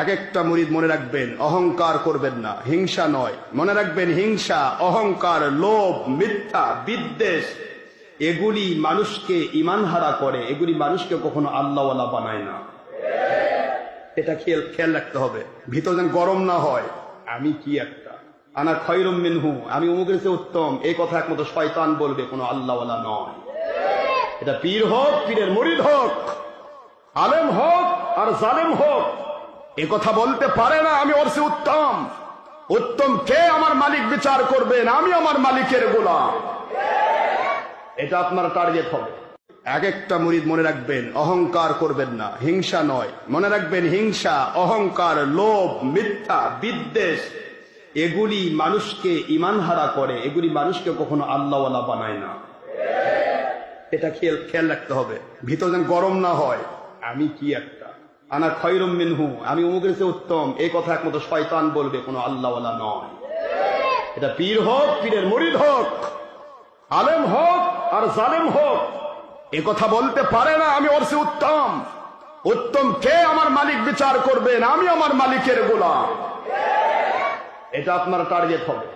এক একটা মুরিদ মনে রাখবেন, অহংকার করবেন না, হিংসা নয়। মনে রাখবেন, হিংসা, অহংকার, লোভ, মিথ্যা, বিদ্বেষ এগুলি মানুষকে ঈমান হারা করে, এগুলি মানুষকে কখনো আল্লাহওয়ালা বানায় না। এটা খেয়াল রাখতে হবে। ভিতর যেন গরম না হয়, আমি কি একটা, আনা খয়রুম মিনহু, আমি অমুকের চেয়ে উত্তম, এই কথা একমাত্র শয়তান বলবে, কোনো আল্লাহওয়ালা নয়। এটা পীর হোক, পীরের মুরিদ হোক, আলেম হোক আর জালেম হোক, এ কথা বলতে পারে না আমি ওর চেয়ে উত্তম। উত্তম কে? আমার মালিক বিচার করবেন, আমি আমার মালিকের গোলাম। এটা আপনার টার্গেট হবে। এক একটা মুরিদ মনে রাখবেন, অহংকার করবেন না, হিংসা নয়। মনে রাখবেন, হিংসা, অহংকার, লোভ, মিথ্যা, বিদ্বেষ এগুলি মানুষকে ঈমান হারা করে, এগুলি মানুষকে কখনো আল্লাহওয়ালা বানায় না। এটা খেয়াল রাখতে হবে। ভিতর যেন গরম না হয়, আমি কি একটা, আনা খয়রুম মিনহু, আমি অমুকের চেয়ে উত্তম, এই কথা একমাত্র শয়তান বলবে, কোনো আল্লাহওয়ালা নয়। এটা পীর হোক, পীরের মুরিদ হোক, আলেম হোক আর জালেম হোক, এ কথা বলতে পারে না আমি ওর চেয়ে উত্তম। উত্তম কে? আমার মালিক বিচার করবেন, আমি আমার মালিকের গোলাম। এটা আপনার টার্গেট হবে।